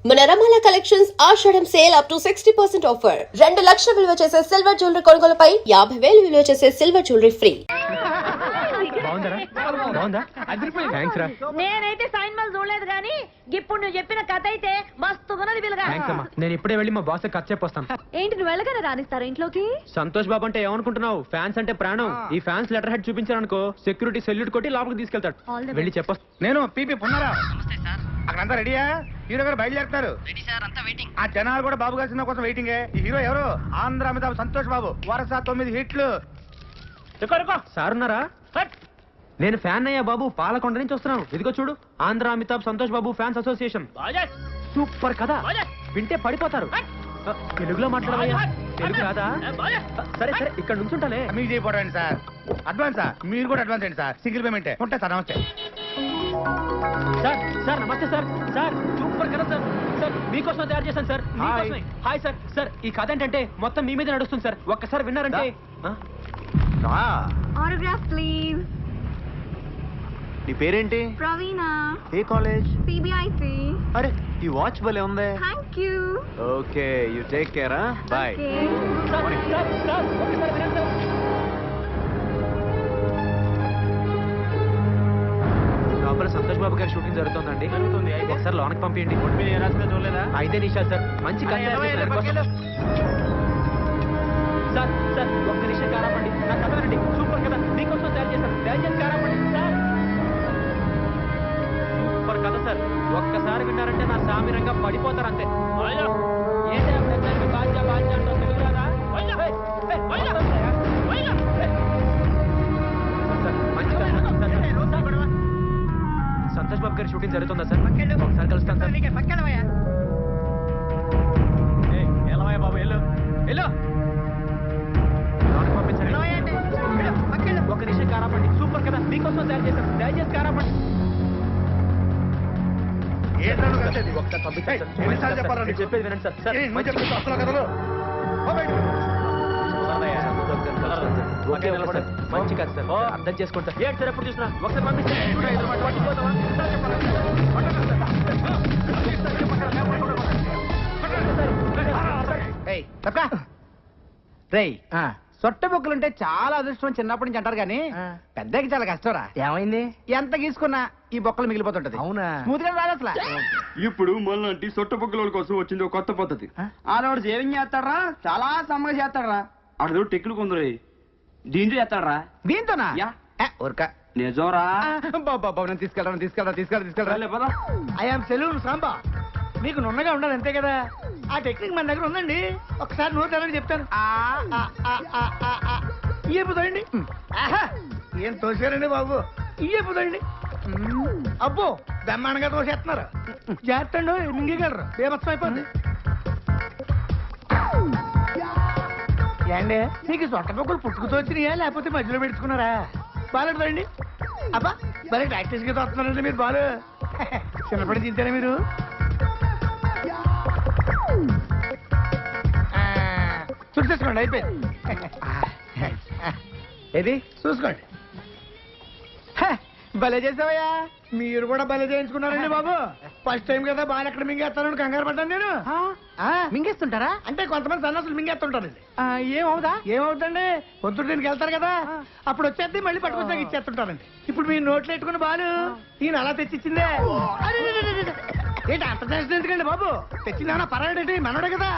మన రమాల కలెక్షన్స్ ఆషాఢం సేల్ అప్ టు 60% ఆఫర్. 2 లక్షల విలువ చేసే సిల్వర్ జ్యువెలరీ కొనుగోలుపై 50,000 విలువ చేసే సిల్వర్ జ్యువెలరీ ఫ్రీ. నేనైతే సైన్ మల్ చూడలేదు కానీ ఇప్పుడు నువ్వు చెప్పిన కథ అయితే మస్తున్నది విలుగా. నేను ఇప్పుడే వెళ్ళి మా బాస్ కట్ చెప్పొస్తాను. ఏంటి నువ్వు వెళ్ళగానే రానిస్తారా ఇంట్లోకి? సంతోష్ బాబు అంటే ఏమనుకుంటున్నావు? ఫ్యాన్స్ అంటే ప్రాణం. ఈ ఫ్యాన్స్ లెటర్ హెడ్ చూపించారనుకో సెక్యూరిటీ సెల్యూట్ కొట్టి లోపలికి తీసుకెళ్తాడు. వెళ్ళి చెప్పొస్తా. నేను పీపీ పున్నారా అక్కడంతా రెడీయా? హీరో గారు బయలుదేరుతారు. ఆ జనాలు కూడా బాబు గారి సినిమా కోసం వెయిటింగ్. ఈ హీరో ఎవరు? ఆంధ్ర అమితాబ్ సంతోష్ బాబు. వరుస 9 హిట్లు. సార్ ఉన్నారా? నేను ఫ్యాన్ అయ్యా బాబు, పాలకొండ నుంచి వస్తున్నాను. ఇదిగో చూడు, Andhra Amitabh Santosh Babu fans association. Super కదా, వింటే పడిపోతారు. తెలుగులో మాట్లాడవయ్యా, తెలుగు రాదా? సరే సరే, ఇక్కడ నుంచుంటాలే. మీకు చేయకపోవడం సార్. అడ్వాన్సా? మీరు కూడా అడ్వాన్స్ అండి సార్. సింగిల్ పేమెంట్ ఉంటాయి సార్. నమస్తే సార్. సార్ నమస్తే సార్. సార్ సూపర్ కదా సార్. సార్ మీకోసం తయారు చేశాను సార్. మీకోసమే. Hi sir. సార్ ఈ కథ ఏంటంటే మొత్తం మీ మీద నడుస్తుంది సార్. ఒక్కసారి విన్నారంటే. Autograph please. నీ పేరేంటి? ప్రవీణ. ఏ కాలేజ్? సిబిఐసి. అరే ఈ వాచ్ భలే ఉంది. Thank you. Okay you take care. Bye. Sir sir ఒక్కసారి వినండి సార్. లోపల సంతోష్ బాబు గారి షూటింగ్ జరుగుతుందండి. ఒకసారి లోనకి పంపించండి. చూడలేదా? 5 నిమిషాలు సార్. మంచి సార్. సార్ ఒక్క నిమిషం కారాపండి. నా కథ వినండి. సూపర్ కదా, మీకోసం తయారు చేశాను. దయచేసి కారాపండి సార్. సూపర్ కథ సార్. ఒక్కసారి విన్నారంటే నా సామిరంగా పడిపోతారు అంతే. సంతోష్ బాబు గారి షూటింగ్ జరుగుతుందా సార్? ఒకసారి కలుస్తాను సార్. బాబు వెళ్ళు వెళ్ళు. పంపించండి. ఒక నిమిషం కారాపండి. సూపర్ కదా, మీకోసం తయారు చేశాను. దయచేసి కారాపండి. చెప్పేది వినండి సార్. సార్ మంచి కాదు సార్, అర్థం చేసుకుంటా. ఏంటి సార్ ఎప్పుడు చూసినా ఒకసారి రేయ్, సొట్ట బొక్కులుంటే చాలా అదృష్టం చిన్నప్పటి నుంచి అంటారు కానీ పెద్దకి చాలా కష్టరా. ఏమైంది? ఎంత గీసుకున్నా ఈ బొక్కలు మిగిలిపోతుంటది. అవునా? స్మూత్ గా రాదు అసలు. ఇప్పుడు మనలాంటి సొట్టపొక్కల కోసం వచ్చింది ఒక కొత్త పద్ధతి. ఆడవాడు సేవింగ్ చేస్తాడరా, చాలా సమ్మగా చేస్తాడరా. ఆడదో టెక్లు కొందరు దీంతో చేస్తాడరా. దీంతోనా? ఊరక నిజంరా. బాబు తీసుకెళ్ళరా. I'm salon Samba. మీకు నున్నగా ఉండాలి అంతే కదా. ఆ టెక్నిక్ మన దగ్గర ఉందండి. ఒకసారి నోరు తెరని చెప్తాను. ఇయ్యపోతాయండి. ఏం తోసారండి బాబు, ఇయ్యపోతాయండి. అబ్బో బ్రహ్మాండంగా తోసేస్తున్నారు. చేస్తండు మింగగలరు, బేమత్సం అయిపోద్ది. ఏండి మీకు సొట్ట పొక్కులు పుట్టుకుతో వచ్చినాయా లేకపోతే మధ్యలో పెట్టుకున్నారా? బాగాలేదండి. అబ్బా భలే ప్రాక్టీస్ గా తోస్తున్నారండి మీరు. బాలు చిన్నప్పటి తింటారా మీరు? చూసేసుకోండి, అయిపోయింది. ఏది చూసుకోండి. భలే చేసావయ్యా. మీరు కూడా భలే చేయించుకున్నారండి బాబు. ఫస్ట్ టైం కదా బాగా ఎక్కడ మింగేస్తానని కంగారు పడ్డాను నేను. మింగేస్తుంటారా? అంటే కొంతమంది సన్నాసులు మింగేస్తుంటారండి. ఏమవుతండి, పొద్దున్న దీనికి వెళ్తారు కదా, అప్పుడు వచ్చేది మళ్ళీ పట్టుకొచ్చాక ఇచ్చేస్తుంటారండి. ఇప్పుడు మీరు నోట్లు పెట్టుకుని బాలు ఈయన అలా తెచ్చిచ్చిందే. ఏంటి అంత చేస్తుంది ఎందుకండి బాబు? తెచ్చిందేమన్నా పర్వాలేంటి, మనోడే కదా.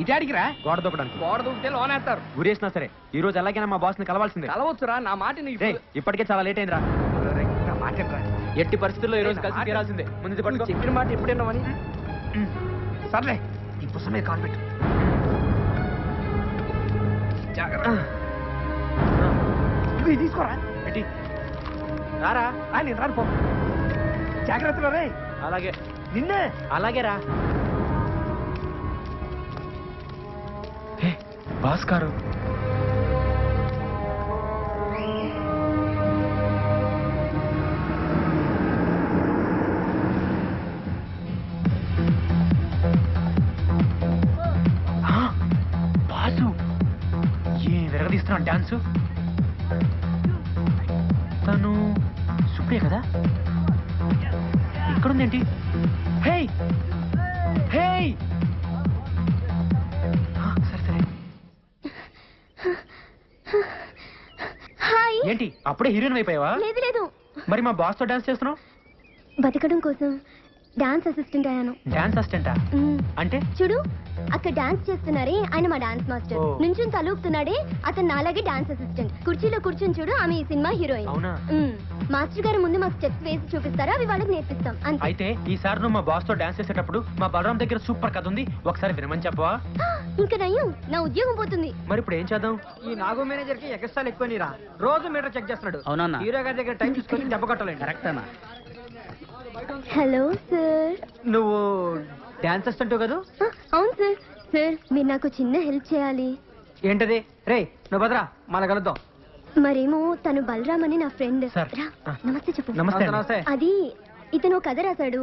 ఇటాడికిరా గోడ దూకడానికి. గోడ దూకితే లోన్ వేస్తారు. గురేసినా సరే ఈ రోజు ఎలాగైనా మా బాస్ ని కలవాల్సిందే. కలవచ్చురా, నా మాట ఇప్పటికే చాలా లేట్ అయిందిరా. మాట ఎట్టి పరిస్థితుల్లో ఈ రోజు కలిసి తీరాల్సిందే. ముందు పట్టుకో. చెప్పిన మాట ఎప్పుడేనామని. సర్లే ఈ పుస్తకం మీద కాల్ పెట్టు. ఇవి తీసుకోరా. పెట్టి రారా. నేను రాను పో. జాగ్రత్తగా రే. అలాగే నిన్నే. అలాగే రా. భాస్కర్ బాసు ఏ విరగదీస్తున్నాడు డాన్సు. తను సుప్రియ కదా? ఇక్కడుందేంటి? హే హే సరే సరే. హాయ్. ఏంటి అప్పుడే హీరోయిన్ అయిపోయావా? లేదు లేదు, మరి మా బాస్ తో డాన్స్ చేస్తున్నావు? బతకడం కోసం డాన్స్ అసిస్టెంట్ అయ్యాను. డాన్స్ అసిస్టెంటా? మ్మ్. అంటే చూడు, అక్కడ డాన్స్ చేస్తున్నారే ఆయన మా డాన్స్ మాస్టర్. ఓ. నుంచుని తలూపుతున్నాడే అతను నాలాగే డాన్స్ అసిస్టెంట్. కుర్చీలో కూర్చుని చూడు, ఆమె ఈ సినిమా హీరోయిన్. అవునా? మ్మ్. మాస్టర్ గారు ముందు మాకు స్టెప్స్ వేసి చూపిస్తారా, అవి వాళ్ళకి నేర్పిస్తాం అంతే. అయితే ఈసారి నువ్వు మా బాస్ తో డాన్స్ చేసేటప్పుడు మా బలరాం దగ్గర సూపర్ కథ ఉంది, ఒకసారి వినమని చెప్పవా? ఇంకా నయ్యం, నా ఉద్యోగం పోతుంది. మరి ఇప్పుడు ఏం చేద్దాం? ఈ నాగో మేనేజర్ కి ఎక్స్ట్రా ఎక్కువ నీరా, రోజు మీటర్ చెక్ చేస్తున్నాడు. అవునన్నా. హీరో గారి దగ్గర టైం చూసుకొని దెబ్బ కొట్టాలండి. కరెక్ట్ అన్నా. Hello sir. నువ్వు డాన్స్ అసిస్టెంట్ కదా? అవును సార్. సార్ మీరు నాకు చిన్న హెల్ప్ చేయాలి. ఏంటది? రే నువ్వు భద్రా, మళ్ళీ కలుద్దాం. మరేమో తను బలరామ్ అని నా ఫ్రెండ్. సార్. రా, ఆ. నమస్తే చెప్పు. నమస్తే అండి. నమస్తే. అది ఇతను కథ రాశాడు,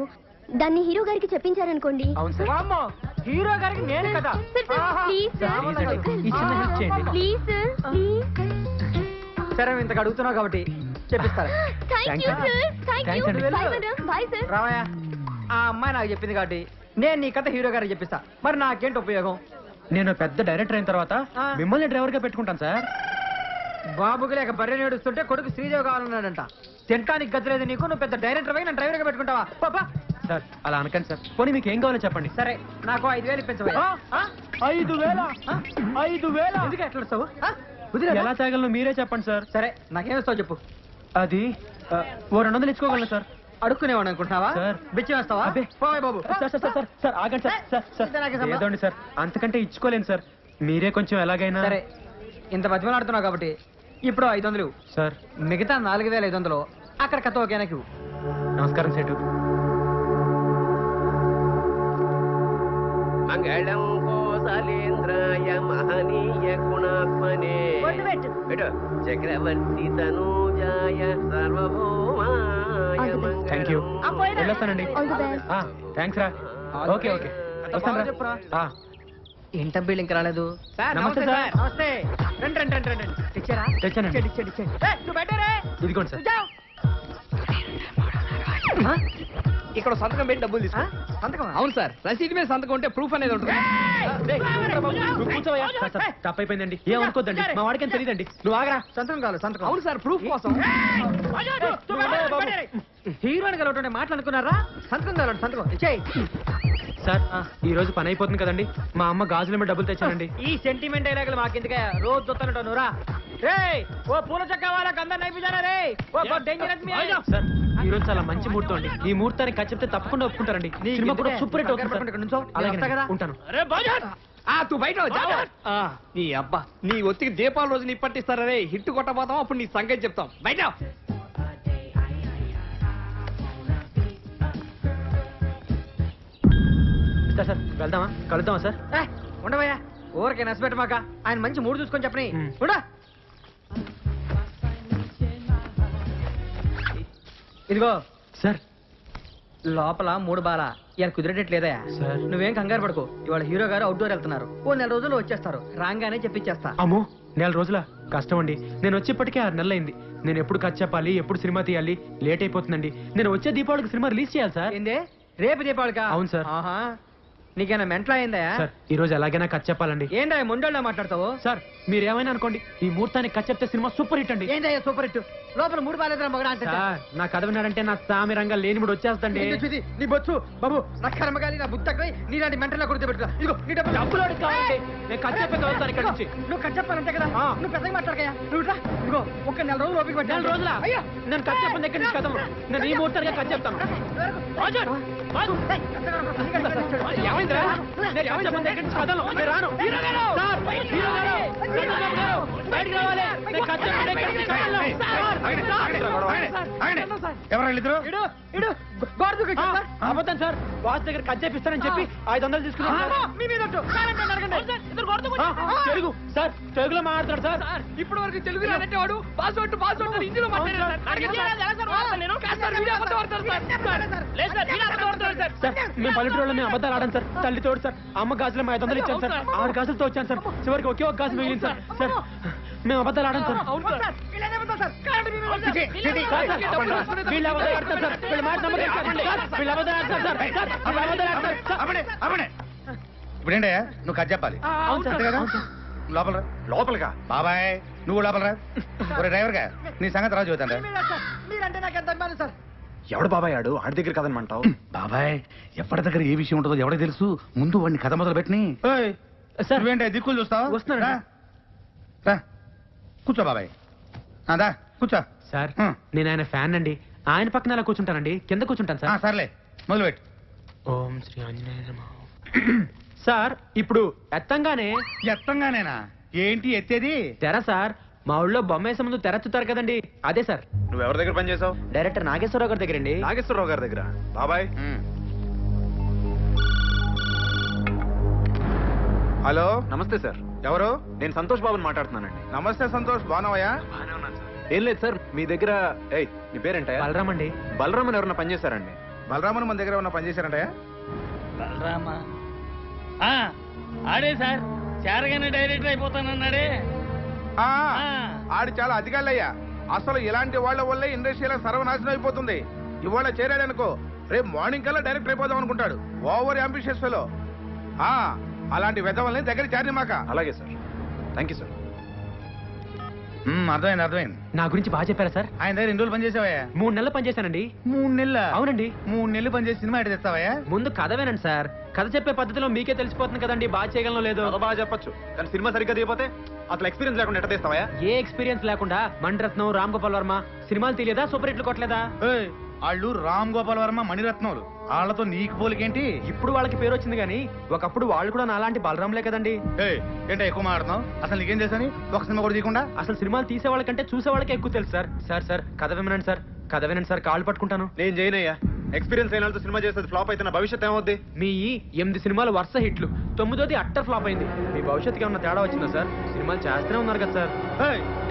దాన్ని హీరో గారికి చెప్పించారనుకోండి. అవును సార్. వామ్మో, హీరో గారికి నేను కదా. ప్లీజ్ సార్, ప్లీజ్ అండి, ఈ చిన్న హెల్ప్ చేయండి. Please sir, please. సరే ఇంతకు అడుగుతున్నావు కాబట్టి చెప్పిస్తారా? Thank you sir, thank you. Thanks అండి. Bye madam, bye sir. రావయ్యా, ఆ అమ్మాయి నాకు చెప్పింది కాబట్టి నేను నీ కథ హీరో గారికి చెప్పిస్తా. మరి నాకేంటి ఉపయోగం? నేను పెద్ద డైరెక్టర్ అయిన తర్వాత ఆ. మిమ్మల్ని డ్రైవర్ గా పెట్టుకుంటాను సార్. బాబుకి లేక బర్రె నేడుస్తుంటే కొడుకు శ్రీదేవి కావాలన్నాడంట. తింటానికి గతిలేదు నీకు, నువ్వు పెద్ద డైరెక్టర్ పోయి నన్ను డ్రైవర్ గా పెట్టుకుంటావా? పాపా. సార్ అలా అనకండి సార్. పోనీ మీకు ఏం కావాలో చెప్పండి. సరే నాకు 5,000 ఇప్పించవయ్యా. 5,000? 5,000? ఎందుకు ఎట్లా వస్తావు? ఎలా తాగలను మీరే చెప్పండి సార్. సరే నాకేమిస్తావు చెప్పు. అది ఓ 200 ఇచ్చుకోగలను సార్. అడుక్కునేవాడు అనుకుంటున్నావా? సార్. బిచ్చి వేస్తావా? అబ్బే. పోయ్ బాబు. సార్ సార్ సార్ సార్ ఆగండి సార్. సార్ సార్ ఇది నాకే సంబంధం. ఏదోండి సార్, అంతకంటే ఇచ్చుకోలేను సార్. మీరే కొంచెం ఎలాగైనా. సరే ఇంత బతిమలాడుతున్నావు కాబట్టి ఇప్పుడు 500 ఇవ్వు. సార్ మిగతా 4,500 అక్కడ కథ ఒకేనాకి ఇవ్వు. నమస్కారం సేటు. మంగళం కోసలేంద్రాయ మహనీయ గుణాత్మనే చక్రవర్తి తనూజాయ సర్వభౌమాయ థ్యాంక్ యూ. వెళ్ళొస్తానండి. All the best. థ్యాంక్స్ రా. ఓకే ఓకే వస్తాను చెప్పురా. రా. ఏంట బిల్డింగ్ రాలేదు. నమస్తే సార్. నమస్తే. రండి రండి రండి రండి. తెచ్చారా? తెచ్చానండి. ఇచ్చేయండి, ఇచ్చేయండి, ఇచ్చేయండి. నువ్వు బయటరే. ఇదిగోండి సార్. ఆ? ఇక్కడ సంతకం పెట్టి డబ్బులు తీసుకో. సంతకమా? అవును సార్, రసీదు మీద సంతకం ఉంటే ప్రూఫ్ అనేది ఉంటుంది. నువ్వు కూర్చోవయ్యా. సార్, సార్, తప్పైపోయిందండి, ఏమనుకోద్దండి, మా వాడికేం తెలియదండి. నువ్వు ఆగరా. సంతకం కావాలి, సంతకం. అవును సార్, ప్రూఫ్ కోసం. హీరోయిన్ కలవటం మాట్లాడుకున్నారా? సంతకం కావాలి, సంతకం ఇచ్చేయి. సార్ ఈ రోజు పని అయిపోతుంది కదండి, మా అమ్మ గాజుల మీద డబ్బులు తెచ్చానండి. ఈ సెంటిమెంట్ డైలాగులు మాకెందుకే, రోజు చూస్తానంటావు నువ్వురా. రే ఓ పూల చక్క వాళ్ళకి అందరు నైపుజారా రే. ఓ డేంజరస్ మీ సార్ ఈ రోజు చాలా మంచి ముహూర్తం అండి. ఈ ముహూర్తానికి ఖర్చు చెప్తే తప్పకుండా ఒప్పుకుంటారండి. సినిమా కూడా సూపర్ హిట్ అవుతుంది సార్. అలాగే ఉంటాను. తూ బయట నీ అబ్బా, నీ ఒత్తికి దీపాల రోజు నీ పట్టిస్తారా రే. హిట్ కొట్టబోతాం, అప్పుడు నీ సంగతి చెప్తాం. బయట సార్ వెళ్దామా, కలుద్దామా సార్? ఉండవయ్యా, ఊరికే నచ్చబెట్టమాక. ఆయన మంచి మూడు చూసుకొని చెప్పని. ఉండా. ఇదిగో సార్ లోపల 3 బాల ఇలా కుదిరేటట్లేదా? సార్. నువ్వేం కంగారు పడుకో, ఇవాళ హీరో గారు అవుట్డోర్ వెళ్తున్నారు. ఓ 4 రోజుల్లో వచ్చేస్తారు. రాగానే చెప్పించేస్తా. అమ్మో 4 రోజుల కష్టం అండి. నేను వచ్చేప్పటికే 6 నెలలు అయింది. నేను ఎప్పుడు ఖర్చు చెప్పాలి, ఎప్పుడు సినిమా తీయాలి, లేట్ అయిపోతుందండి. నేను వచ్చే దీపావళికి సినిమా రిలీజ్ చేయాలి సార్. ఏందే రేపు దీపావళికా? అవును సార్. ఆహా, నీకేనా మెంటల్ అయిందా? సార్ ఈ రోజు ఎలాగైనా ఖర్చు చెప్పాలండి. ఏందా మొండోళ్ళ మాట్లాడతావు? సార్ మీరు ఏమైనా అనుకోండి, ఈ ముహూర్తానికి ఖర్చు చెప్తే సినిమా సూపర్ హిట్ అండి. ఏందయ్యా సూపర్ హిట్? లోపల 3 బాలేదా మగడా అంటే? సార్ నా కథ విన్నాడంటే నా సామి రంగా లేని కూడా వచ్చేస్తండి. నీ బొచ్చు బాబు, నా కర్మగాలి, నా బుద్ధకై నీలాంటి మెంటల్ గుర్తుపెట్టుకో. ఇదిగో నీ డబ్బులు అడిగి కావాలండి. నేను ఖర్చు చెప్పే వస్తాను ఇక్కడ నుంచి. నువ్వు ఖర్చు చెప్పాలంటే కదా. ఆ. నువ్వు పెద్దగా మాట్లాడకయ్యా. నువ్వు ఇట్లా. ఇదిగో ఒక 4 రోజులు ఓపిక పట్టు. 4 రోజులా? అయ్యా నేను ఖర్చు చెప్పిన దగ్గర నుంచి కథలు. నేను ఈ ముహూర్తానికి ఖర్చు చెప్తాను. ఏమైందిరా? నేను ఖర్చు చెప్పిన దగ్గర నుంచి కథలు. నేను రాను. సార్, హీరో గారు, హీరో గారు, బయటికి రావాలి. నేను ఖర్చు చెప్పిన దగ్గర నుంచి కథలు. ఎవరు ఇడు ఇడు గోడ దూకొచ్చు సార్. అబద్ధం సార్, బాస్ దగ్గర ఖర్చు చేపిస్తానని చెప్పి 500 తీసుకున్నాను. మీ మీద ఒట్టు. కాదంటే నరకండి. తెలుగు సార్, తెలుగులో మాట్లాడతాడు సార్. ఇప్పటి వరకు తెలుగు రాదంటే వాడు పాస్వర్డ్ హిందీలో మాట్లాడారు. సార్ మేము పల్లెటూరులో మేము అబద్ధాలు ఆడాను సార్. తల్లి తోడు సార్, అమ్మ గాజులు 500 ఇచ్చాను సార్. 6 గాజులతో వచ్చాను సార్. చివరికి ఒకే ఒక గాజు మిగిలింది సార్. సార్ మేము అబద్ధాలు ఆడం సార్ వీళ్ళు అబద్ధాలు ఆడతారు సార్ వీళ్ళ మాట నమ్మకండి సార్. వీళ్ళు అబద్ధాలు ఆడతారు సార్. వీళ్ళు అబద్ధాలు ఆడతారు సార్. ఇప్పుడేంటే నువ్వు కథ చెప్పాలి అవును సార్. అంతే కదా అవును సార్. లోపల రా. లోపలగా బాబాయ్ నువ్వు లోపల రా. ఒరే డ్రైవర్ గా నీ సంగతి రాజు చూద్దాం మీరంటే నాకు ఎంత అభిమానం సార్. ఎవడు బాబాయ్ ఆడు ఆడి దగ్గర కదనమంటావు బాబాయ్ ఎవరి దగ్గర ఏ విషయం ఉంటుందో ఎవరికి తెలుసు ముందు వాడిని కథ మొదలు పెట్టిని సార్ నువ్వేంటే దిక్కులు చూస్తావు వస్తున్నాను. రా. రా. కూర్చో బాబాయ్ దా కూర్చో సార్ హ్మ్. నేను ఆయన ఫ్యాన్ అండి. ఆయన పక్కన అలా కూర్చుంటానండి, కింద కూర్చుంటాను సార్. సర్లే మొదలుపెట్టు ఓం శ్రీ ఆంజనేయ నమః. సార్ ఇప్పుడు ఎత్తంగానే ఎత్తంగానేనా ఏంటి ఎత్తేది తెర సార్. మా ఊళ్ళో బొమ్మ వేసే ముందు తెరచుతారు కదండి, అదే సార్. నువ్వు ఎవరి దగ్గర పని చేసావు డైరెక్టర్ నాగేశ్వరరావు గారి దగ్గరండి. నాగేశ్వరరావు గారి దగ్గర. బాబాయ్ హలో నమస్తే సార్. ఎవరు? నేను సంతోష్ బాబుని మాట్లాడుతున్నానండి. నమస్తే సంతోష్, బాగున్నావయ్యా? ఏం లేదు సార్, మీ దగ్గర నీ పేరేంటయ్యా? బలరామ్ అండి. బలరామన్ ఎవరన్నా పని చేశారండి? బలరామన్ మన దగ్గర ఉన్న పని చేశారంటయ్యా? బలరామా ఆడే సార్, చేరగానే డైరెక్టర్ అయిపోతానన్నాడే. ఆ, ఆడు చాలా అధికారులయ్యా. అసలు ఇలాంటి వాళ్ళ వల్లే ఇండస్ట్రీలో సర్వనాశనం అయిపోతుంది. ఇవాళ చేరాడనుకో రేపు మార్నింగ్ కల్లా డైరెక్టర్ అయిపోదాం అనుకుంటాడు. Over ambitious fellow. అలాంటి వెధవల్ని దగ్గర చేరి మాక. అలాగే సార్, థ్యాంక్ యూ సార్. అర్థమైంది అర్థమైంది. నా గురించి బాగా చెప్పారా సార్? ఆయన దగ్గర 2 రోజులు పని చేసావయ్యా? 3 నెలలు పనిచేశానండి. 3 నెలల? అవునండి. 3 నెలలు పని చేసి సినిమా ఎటు తెస్తావయ్యా? ముందు కథ వినండి సార్. కథ చెప్పే పద్ధతిలో మీకే తెలిసిపోతుంది కదండి బాగా చేయగలను లేదు. చాలా బాగా చెప్పొచ్చు, కానీ సినిమా సరిగ్గా తీయపోతే అసలు ఎక్స్పీరియన్స్ లేకుండా ఎట్ట తీస్తావా? ఏ ఎక్స్పీరియన్స్ లేకుండా మణిరత్నం, రామ్ గోపాల్ వర్మ సినిమాలు తెలియదా? సూపర్ హిట్లు కొట్టలేదా? వాళ్ళు రామ్ గోపాల్ వర్మ, మణిరత్నములు. వాళ్ళతో నీకు పోలికేంటి? ఇప్పుడు వాళ్ళకి పేరు వచ్చింది కానీ ఒకప్పుడు వాళ్ళు కూడా నాలాంటి బలరాంలే కదండి. ఏంటో ఎక్కువ మాట్లాడుతున్నావు? అసలు నీకేం చేశాని ఒక సినిమా కూడా తీయకుండా? అసలు సినిమాలు తీసే వాళ్ళకంటే చూసే వాళ్ళకే ఎక్కువ తెలుసు సార్. సార్ సార్ కథ వినండి సార్, కథ వినండి సార్, కాళ్ళు పట్టుకుంటాను. నేను చేయనయ్యా. ఎక్స్పీరియన్స్ అయిన వాళ్ళతో సినిమా చేసేది ఫ్లాప్ అయితే నా భవిష్యత్ ఏమవుద్ది? మీ 8 సినిమాలు వరుస హిట్లు, 9ది అట్టర్ ఫ్లాప్ అయింది. మీ భవిష్యత్తుకి ఏమన్నా తేడా వచ్చిందా సార్? సినిమాలు చేస్తూనే ఉన్నారు కదా సార్.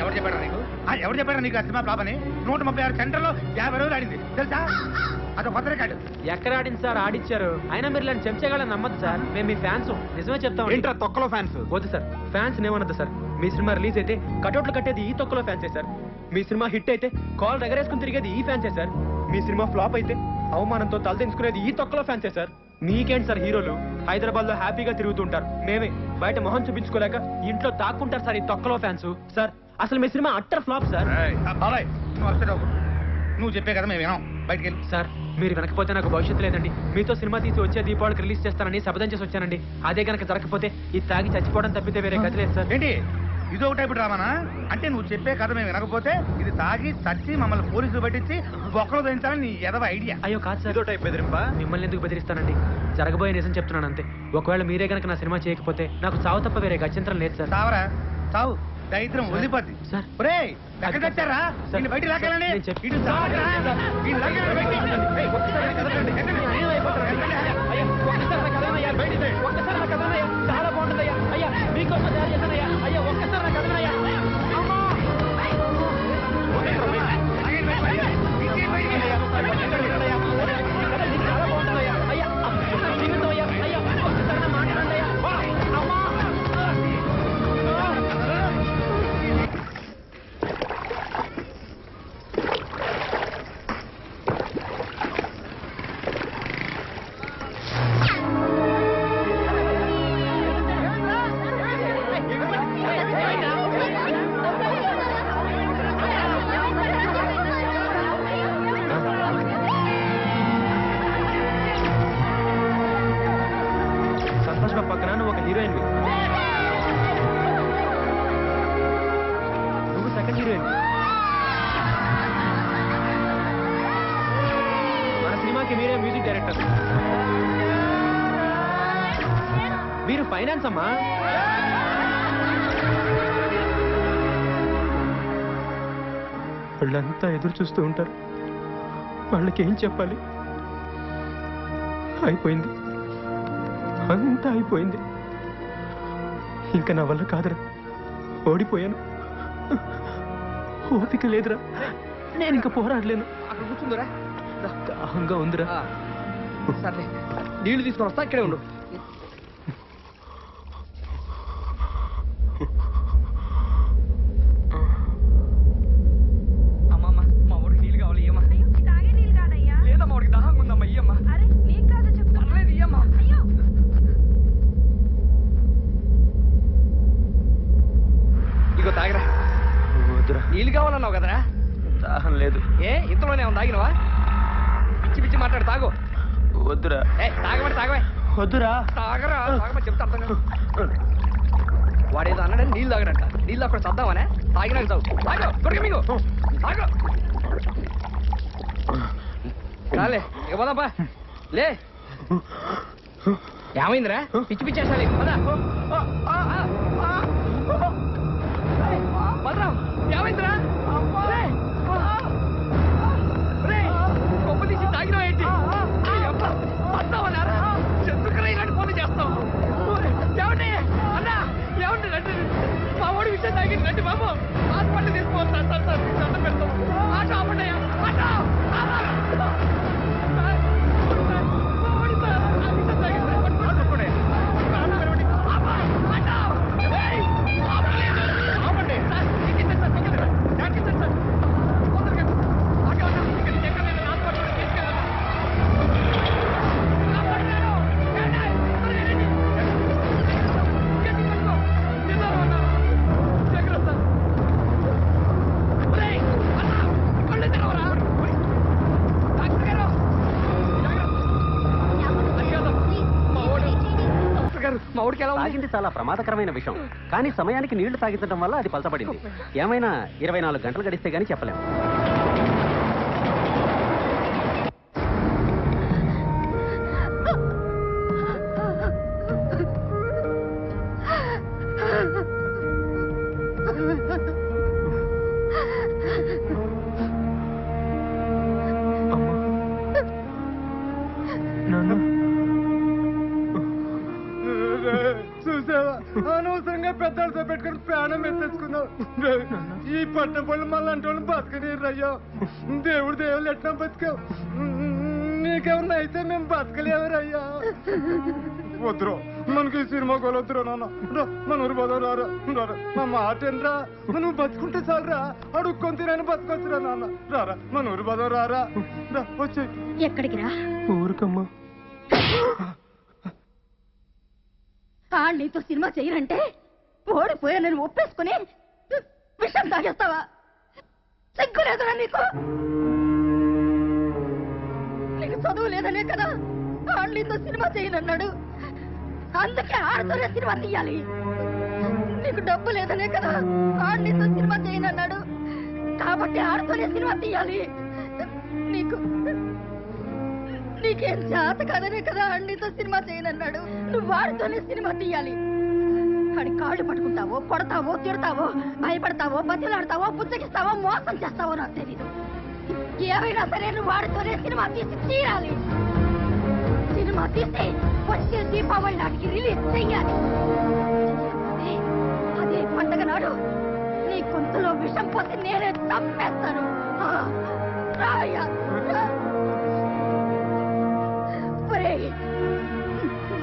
ఎవరు చెప్పారా నీకు? ఎవరు చెప్పారా నీకు ఆ సినిమా ఫ్లాప్ అని? 136 సెంటర్లో 50 రోజులు ఆడింది తెలుసా? అదొక కొత్త రికార్డు. ఎక్కడ ఆడింది సార్? ఆడిచ్చారు. అయినా మీరు ఇలాంటి చెంచగాళ్ళని నమ్మద్దు సార్. మేము మీ ఫ్యాన్స్, నిజమే చెప్తాం. ఏంట్రా తొక్కలో ఫ్యాన్స్? వద్దు సార్, ఫ్యాన్స్ ఏమన్నది సార్. మీ సినిమా రిలీజ్ అయితే కటౌట్లు కట్టేది ఈ తొక్కలో ఫ్యాన్సే సార్. మీ సినిమా హిట్ అయితే కాల్ ఎగరేసుకుని తిరిగేది ఈ ఫ్యాన్సే సార్. మీ సినిమా ఫ్లాప్ అయితే అవమానంతో తలదించుకునేది ఈ తొక్కలో ఫ్యాన్సే సార్. మీకేంటి సార్ హీరోలు హైదరాబాద్ లో హ్యాపీగా తిరుగుతుంటారు, మేమే బయట మొహం చూపించుకోలేక ఇంట్లో తాక్కుంటారు సార్ ఈ తొక్కలో ఫ్యాన్స్. సార్ అసలు మీ సినిమా అట్టర్ ఫ్లాప్ సార్. బాబాయ్ నువ్వు అప్సెట్ అవ్వకు. నువ్వు చెప్పే కదా మేము వినాం. బయటికి వెళ్ళి. సార్ మీరు వెనకపోతే నాకు భవిష్యత్తు లేదండి. మీతో సినిమా తీసి వచ్చే దీపావళికి రిలీజ్ చేస్తానని శపథం చేసి వచ్చానండి. అదే కనుక జరగకపోతే ఇది తాగి చచ్చిపోవడం తప్పితే వేరే గతి లేదు సార్. ఏంటి ఇది ఒక టైపు డ్రామానా? అంటే నువ్వు చెప్పే కథ మేము వినకపోతే ఇది తాగి చచ్చి మమ్మల్ని పోలీసులు పట్టించి బొక్కలు దించాలని నీ ఎదవ ఐడియా. అయ్యో కాదు సార్, ఇదో టైప్ బెదిరింపా? మిమ్మల్ని ఎందుకు బెదిరిస్తానండి? జరగబోయే నిజం చెప్తున్నాను అంతే. ఒకవేళ మీరే కనుక నా సినిమా చేయకపోతే నాకు చావు తప్ప వేరే గత్యంతరం లేదు సార్. చావరా చావు, దరిద్రం వదిలిపోద్ది. సార్. ఒరేయ్ ఎక్కడ తెచ్చారా? సార్. బయట లాగాలండి. నేను చెప్పి- ఇటు చావరా? వీడిని లాగాలండి బయటికి. ఏయ్, ఒక్కసారి నా కథ వినండి. ఎక్కడికి? నేను అయిపోతాను. ఎక్కడికి? అయ్యా, ఒక్కసారి నా కథ వినయ్యా, బయటికి. ఒక్కసారి నా కథ వినయ్యా, చాలా బాగుంటుందయ్యా. అయ్యా మీకోసం తయారు చేశానయ్యా. అయ్యా ఒక్కసారి నా కథ వినయ్యా. అమ్మా! లాగండి బయటికి. ఇంకేం బయటికి? చాలా బాగుంటుందయ్యా. అయ్యా జీవితం అయ్యా. అయ్యా ఒక్కసారి నా మాట వినండి అయ్యా. అమ్మా! సంతోష్ బాబు పక్కన నువ్వు ఒక హీరోయిన్, నువ్వు సెకండ్ హీరోయిన్. మన సినిమాకి మీరే మ్యూజిక్ డైరెక్టర్, మీరు ఫైనాన్స్ అమ్మా. వాళ్ళంతా ఎదురు చూస్తూ ఉంటారు, వాళ్ళకి ఏం చెప్పాలి? అయిపోయింది, అంతా అయిపోయింది. ఇంకా నా వల్ల కాదురా, ఓడిపోయాను. ఓపిక లేదురా, నేను ఇంకా పోరాడలేను. అక్కడ కూర్చుందిరా. దాహంగా ఉందిరా. సర్లే నీళ్లు తీసుకొని వస్తా, ఇక్కడే ఉండు. తాగినవా? పిచ్చి పిచ్చి మాట్లాడు, తాగు. వద్దురా. తాగవే. వద్దురా. తాగమని చెప్తా అర్థం కాదు. వాడేదో అన్నాడని నీళ్ళు తాగడంట. నీళ్ళు అక్కడ చద్దామనే తాగినాక చావు. తాగు కొడుకు మీకు తాగు. రాలే ఇక పోదాపా. లే ఏమైందిరా? పిచ్చి పిచ్చి వేసాలి. బలరాం ఏమైందిరా? కొమ్మ తీసి తాగినా ఏంటి? వస్తావన్నారా? చెందుకరా ఇలాంటి పనులు చేస్తాం? ఏమండి అన్నా, ఏమండి రండి. మా వాడి విషయం తాగింది రండి బాబు. హాస్పిటల్ తీసుకోవాలి సార్. సార్ సార్ దండ పెడతాం. ఆటో ఆపండి. ఆటో మా ఊడికి ఎలా ఉంది? తాగింది చాలా ప్రమాదకరమైన విషయం, కానీ సమయానికి నీళ్లు తాగించడం వల్ల అది పలచబడింది. ఏమైనా 24 గంటలు గడిస్తే గానీ చెప్పలేము. చూసావా, అనవసరంగా పెద్దలతో పెట్టుకుని ప్రాణం ఎత్తేసుకున్నావు. ఈ పట్నం పళ్ళు మళ్ళీ అంటే వాళ్ళు బతకలేరయ్యా. దేవుళ్ళు ఎట్లా బతికావు? నీకేమన్నా అయితే మేము బతకలేవరయ్యా. వద్దురా, మనకి ఈ సినిమా కొలొద్దురా నాన్న. మన ఊరు పోదాం రారా. మా మాట ఏంట్రా? నువ్వు బతుకుంటే చాలరా. అడుక్కొని తినని బతకొచ్చురా నాన్న. రారా మన ఊరు పోదాం రారా. వచ్చి ఎక్కడికి రా? ఊరుకమ్మా. నీతో సినిమా చేయరంటే ఓడిపోయా నేను ఒప్పేసుకుని విషయం తాగేస్తావా? సిగ్గులేదురా నీకు? నీకు చదువు లేదనే కదా నీతో సినిమా చేయనన్నాడు. అందుకే ఆడుతూనే సినిమా తీయాలి. నీకు డబ్బు లేదనే కదా నీతో సినిమా చేయనన్నాడు. కాబట్టి ఆడుతూనే సినిమా తీయాలి. నీకేం చేత కదనే కదా నీతో సినిమా చేయనన్నాడు. నువ్వు వాడితోనే సినిమా తీయాలి. వాడి కాళ్ళు పట్టుకుంటావో, కొడతావో, తిడతావో, భయపడతావో, బతిలాడతావో, పుచ్చగిస్తావో, మోసం చేస్తావో నాకు తెలీదు. ఏమైనా సరే నువ్వు వాడితోనే సినిమా తీయాలి. సినిమా తీస్తే వచ్చే దీపావళి నాటికి రిలీజ్ చెయ్యాలి. అదే పండగ నాడు నీ గొంతులో విషం పోసి నేనే చంపేస్తాను. రాయ్యా.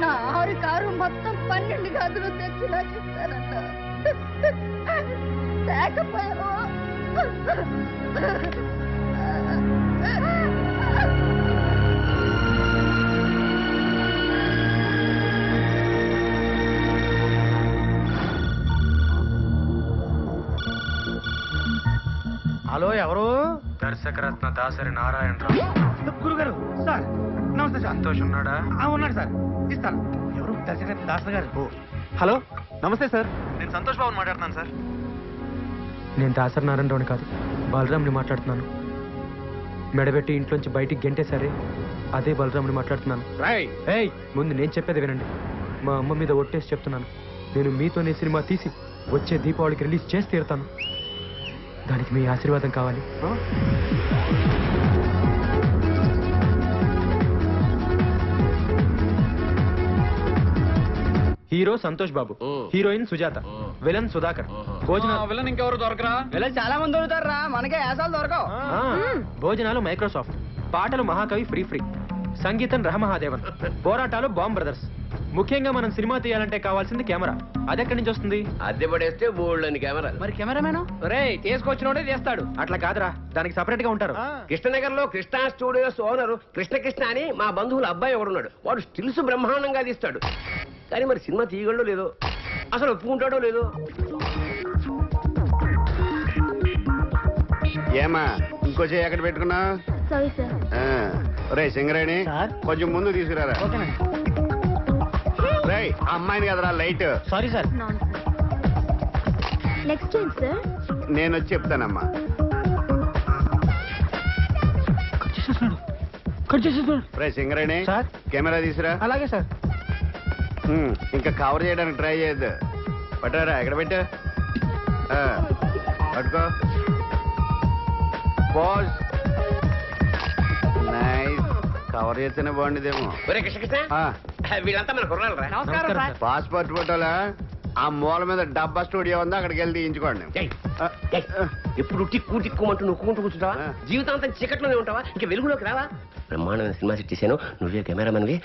నా 6 కారు మొత్తం 12 గదులు తెచ్చి నాకు ఇస్తానంట. లేకపోయావో హలో, ఎవరు? దర్శకరత్న దాసరి నారాయణరావు. గురుగారు సార్, నమస్తే సార్. సంతోష్ ఉన్నాడా? ఉన్నాడు సార్, ఇస్తాను. ఎవరు? దర్శకరత్న దాసరి గారు. హలో, నమస్తే సార్. నేను సంతోష్ బాబుని మాట్లాడుతున్నాను సార్. నేను దాసరి నారాయణరావుని కాదు, బలరాంని మాట్లాడుతున్నాను. మెడబెట్టి ఇంట్లోంచి బయటికి గెంటేసరే అదే బలరాంని మాట్లాడుతున్నాను. ఏయ్, ముందు నేను చెప్పేది వినండి. మా అమ్మ మీద ఒట్టేసి చెప్తున్నాను, నేను మీతోనే సినిమా తీసి వచ్చే దీపావళికి రిలీజ్ చేసి తీరుతాను. దానికి మీ ఆశీర్వాదం కావాలి. Hero Santosh Babu, heroine Sujatha, villain Sudhakar. Villain ఇంకెవరు దొరకరా? విలన్ చాలా మంది దొరుకుతారా, మనకే యాసాలు దొరకవు. భోజనాలు మైక్రోసాఫ్ట్, పాటలు మహాకవి ఫ్రీ, సంగీతం రహమహాదేవన్, పోరాటాలు బాంబ్ బ్రదర్స్. ముఖ్యంగా మనం సినిమా తీయాలంటే కావాల్సింది కెమెరా. అది ఎక్కడి నుంచి వస్తుంది? అద్దె పడేస్తే బోల్డ్ కెమెరా. మరి కెమెరామెన్ రే తీసుకొచ్చినోడే చేస్తాడు. అట్లా కాదురా, దానికి సపరేట్ గా ఉంటారు. కృష్ణనగర్ లో కృష్ణ స్టూడియోస్ ఓనర్ కృష్ణ అని మా బంధువుల అబ్బాయి ఎవడున్నాడు. వాడు స్టిల్స్ బ్రహ్మాండంగా తీస్తాడు. కానీ మరి సినిమా తీయగలడో లేదో, అసలు ఒప్పుకుంటాడో లేదో. ఏమా ఇంకో చేయి ఎక్కడ పెట్టుకున్నా? Sorry sir. రే సింగరేణి సార్? కొంచెం ముందు తీసుకురారా ఓకేనండి. రే అమ్మాయిని కదరా లైట్ సారీ సార్. నెక్స్ట్ ఏంటి సార్? నేను వచ్చి చెప్తానమ్మా. రే సింగరేణి సార్? కెమెరా తీసురా. అలాగే సార్. ఇంకా కవర్ చేయడానికి ట్రై చేయొద్దు. పట్టారా ఎక్కడ పెట్టా పట్టుకో. పాజ్. నైస్. కవర్ చేస్తేనే బాగుండేదేమో. ఒరే కృష్ణ వీళ్ళంతా మన కుర్రాలరా. నమస్కారం సార్. పాస్పోర్ట్ ఫోటోలా ఆ మూల మీద డబ్బా స్టూడియో ఉంది, అక్కడికి వెళ్ళి తీయించుకోండి. ఎప్పుడు టిక్కు టిక్కుమంటూ నొక్కుంటూ కూర్చుంటావా? జీవితాంతం చీకట్లోనే ఉంటావా? ఇంకా వెలుగులోకి రావా? బ్రహ్మాండమైన సినిమా సెట్ చేశాను, నువ్వే కెమెరామెన్వి,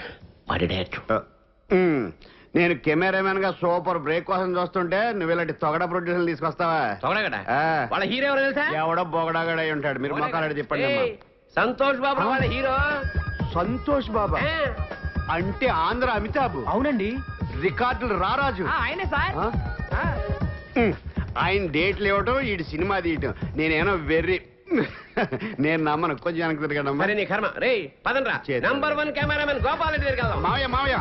వాడి డైరెక్టర్. నేను కెమెరామెన్ గా సూపర్ బ్రేక్ కోసం చూస్తుంటే నువ్వు ఇలాంటి తొగడ ప్రొడ్యూసర్ తీసుకొస్తావా? తొగడగడా? ఆ. వాళ్ళ హీరో ఎవరో తెలుసా? ఎవడో బొగడాగడై ఉంటాడు. మీరు మొక్కలాడి చెప్పండి అమ్మా. ఏయ్, సంతోష్ బాబు వాళ్ళ హీరో. సంతోష్ బాబా ఆ, అంటే ఆంధ్ర అమితాబ్. అవునండి. రికార్డులు రారాజు. ఆయనే సార్. ఆ? ఆయన డేట్లు ఇవ్వటం, ఈ సినిమా తీయటం. నేనేమో వెర్రి. నేను నమ్మను. కొంచెం వెనక్కి తిరగడమ్మా. మరి నీ కర్మ. రే పదండ్రా. చేద్దాం. నంబర్ 1 కెమెరామెన్ గోపాల్ రెడ్డి దగ్గరికి వెళ్దాం. మావయ్య మావయ్య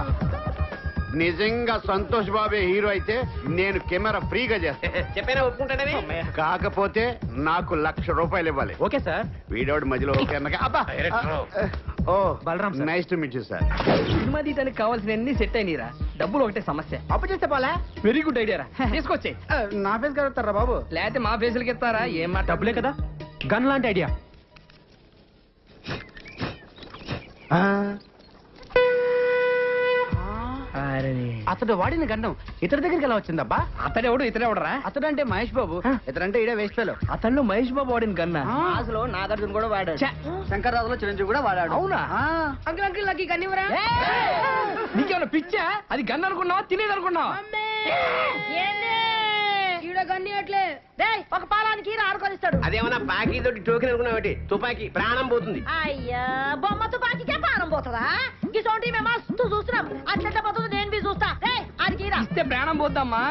నిజంగా సంతోష్ బాబే హీరో అయితే నేను కెమెరా ఫ్రీగా చేస్తాను. చెప్పైనా ఒప్పుకుంటాడని. కాకపోతే నాకు ₹1,00,000 ఇవ్వాలి. Okay sir. వీడోడు మధ్యలో ఓకే అన్నగా. అబ్బా. ఓ Balaram sir. Nice to meet you sir. Cinema తీయడానికి కావాల్సిన అన్ని సెట్ అయినరా. డబ్బులు ఒకటే సమస్య. అప్పు చేస్తే పోలే. వెరీ గుడ్ ఐడియా రా. తీసుకొచ్చి నా ఫేస్ కలుగుతారా బాబు? లేకపోతే మా ఫేసులకి ఇస్తారా? ఏం మాట. డబ్బులే కదా, గన్ లాంటి ఐడియా. అతడు వాడిన గండం ఇతడి దగ్గరికి ఎలా వచ్చిందబ్బా? అతడెవడు ఇతడెవడరా? అతడు అంటే మహేష్ బాబు. ఇతడంటే ఇడే waste fellow. అతను మహేష్ బాబు వాడిన గన్న. అసలు నాగార్జున కూడా వాడాడు. శంకర్ రాజులో చిరంజీవి కూడా వాడాడు. అవునా? అంకుల్ అంకుల్ నాకు ఈ గన్నివరా? నీకేమైనా పిచ్చా? అది గన్ అనుకున్నావా, తినేది అనుకున్నావా? ఈడ గన్ని అట్లే. డేయ్ ఒక పాలానికి ఆడుకొనిస్తాడు. అదేమన్నా పాకీ తోటి టోకెన్ అనుకున్నావు? తుపాకీ ప్రాణం పోతుంది. అయ్యా బొమ్మ తుపాకీకే ప్రాణం పోతుందా? ఇటువంటి మేము మస్తు చూస్తున్నాం. అట్లెట్లా పోతుంది నేను బి చూస్తా. రే ఆడికి ఇస్తే ప్రాణం పోద్దమ్మా.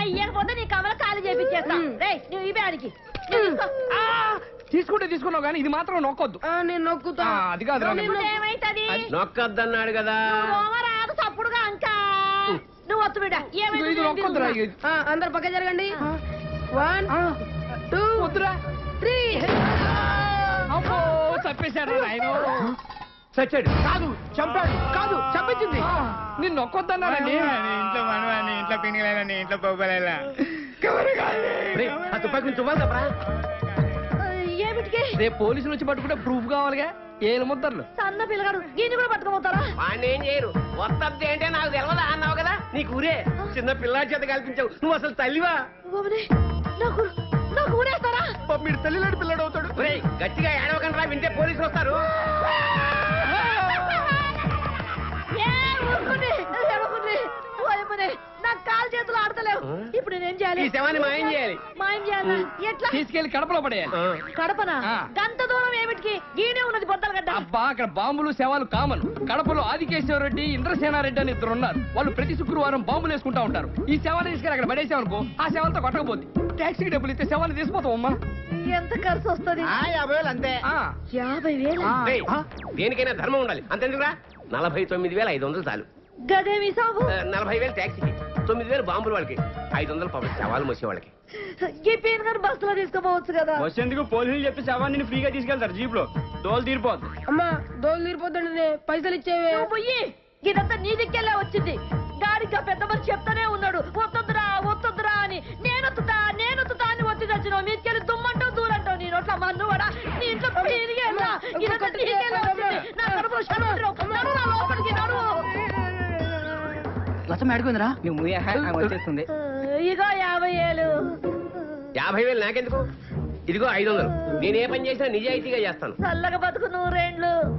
ఇయ్యకపోతే నీ కమల ఖాళీ చేపించేస్తా. రే నువ్వు ఇవే ఆడికి తీసుకుంటే తీసుకున్నావు కానీ ఇది మాత్రం నొక్కొద్దు. నేను నొక్కుతా. అది కాదు ఏమైతుంది? నొక్కద్దన్నాడు కదా. రాదు తప్పుడుగా అంకా. నువ్వు వత్తు బిడ్డ. ఇది నొక్కొద్దురా. అందరు పక్క జరగండి. 1 2 వద్దురా. 3 అబ్బో చంపేశాడు ఆయన. చచ్చాడు. కాదు చంపాడు. కాదు చంపించింది. నేను నొక్కొద్దన్నానండి. ఇంట్లో మనవాణి, ఇంట్లో పిండిలేని, ఇంట్లో పొగలేలా. రేయ్, ఆ తుపాకీ నుంచి తువ్వాలి తప్పరా? ఏమిటికి? రేపు పోలీసులు వచ్చి పట్టుకుంటే ప్రూఫ్ కావాలిగా. ఏలు ముద్దర్లు. సన్న పిల్లగాడు దీన్ని కూడా పట్టుకోపోతారా? వాడిని ఏం చేయరు. వస్తద్ది అంటే నాకు తెలియదా అన్నావు కదా. నీకు ఊరే చిన్న పిల్లాడి చేత కల్పించావు. నువ్వు అసలు తల్లివా? నాకు నాకు ఊరేస్తారా? మీరు తల్లిలాంటి పిల్లడు అవుతాడు. ఒరేయ్, గట్టిగా ఏడవకండి, వింటే పోలీసులు వస్తారు. నాకు కాలు చేతులు ఆడతలేవు. ఇప్పుడు నేనేం చేయాలి? ఈ శవాన్ని మాయం చేయాలి. మాయం చేయాలా? ఎట్లా? తీసుకెళ్లి కడపలో పడేయాలి. కడపనా? ఆ. గంత దూరం ఏమిటికి? గీనే ఉన్నది బొద్దలు గడ్డ. అబ్బా అక్కడ బాంబులు శవాలు కామన్. కడపలో ఆదికేశ్వరరెడ్డి, ఇంద్రసేనారెడ్డి అని ఇద్దరు ఉన్నారు. వాళ్ళు ప్రతి శుక్రవారం బాంబులు వేసుకుంటా ఉంటారు. ఈ శవాన్ని తీసుకెళ్ళి అక్కడ పడేసామనుకో, ఆ శవాలతో కొట్టకపోతే టాక్సీకి డబ్బులు ఇస్తే శవాన్ని తీసుకుపోతాం అమ్మా. ఎంత ఖర్చు వస్తుంది? 50,000 అంతే. 50,000. రేయ్, దేనికైనా ధర్మం ఉండాలి. అంతెందుకురా? 49,500 చాలు. గదేమి సాబు? 40,000 ట్యాక్సీకి, 9,000 బాంబులు వాళ్ళకి, 500 పబ్లిక్ శవాలు మోసే వాళ్ళకి. ఈ పేరు గారు బస్సులో తీసుకోపోవచ్చు కదా. వచ్చేందుకు పోలీసులు చెప్పి శవాన్ని ఫ్రీగా తీసుకెళ్తారు జీప్ లో. దోలు తీరిపోద్దు. అమ్మా దోలు తీరిపోతుండే పైసలు ఇచ్చేవే. పోయి ఇదంతా నీ దిక్కెళ్ళే వచ్చింది. గాడిగా పెద్ద మనిషి చెప్తానే ఉన్నాడు వద్దొద్దురా వద్దొద్దురా అని. నేనొత్తుతా అని వచ్చి తెచ్చినావు. మీకెళ్ళి దుమ్మంటావు దూరంటావు. నీ నోట్ల మన్ను వడా నీ ఇంట్లో తిరిగేలా. ఇదంతా నీకెళ్ళే వచ్చింది. నా కడుపు లోపలికి నడు. లచ్చం అడుగుందిరా. నువ్వు వచ్చేస్తుంది. ఇగో 50,000. 50,000 నాకెందుకు? ఇదిగో 500. నేను ఏ పని చేసినా నిజాయితీగా చేస్తాను. చల్లగా బతుకు 100 ఏండ్లు.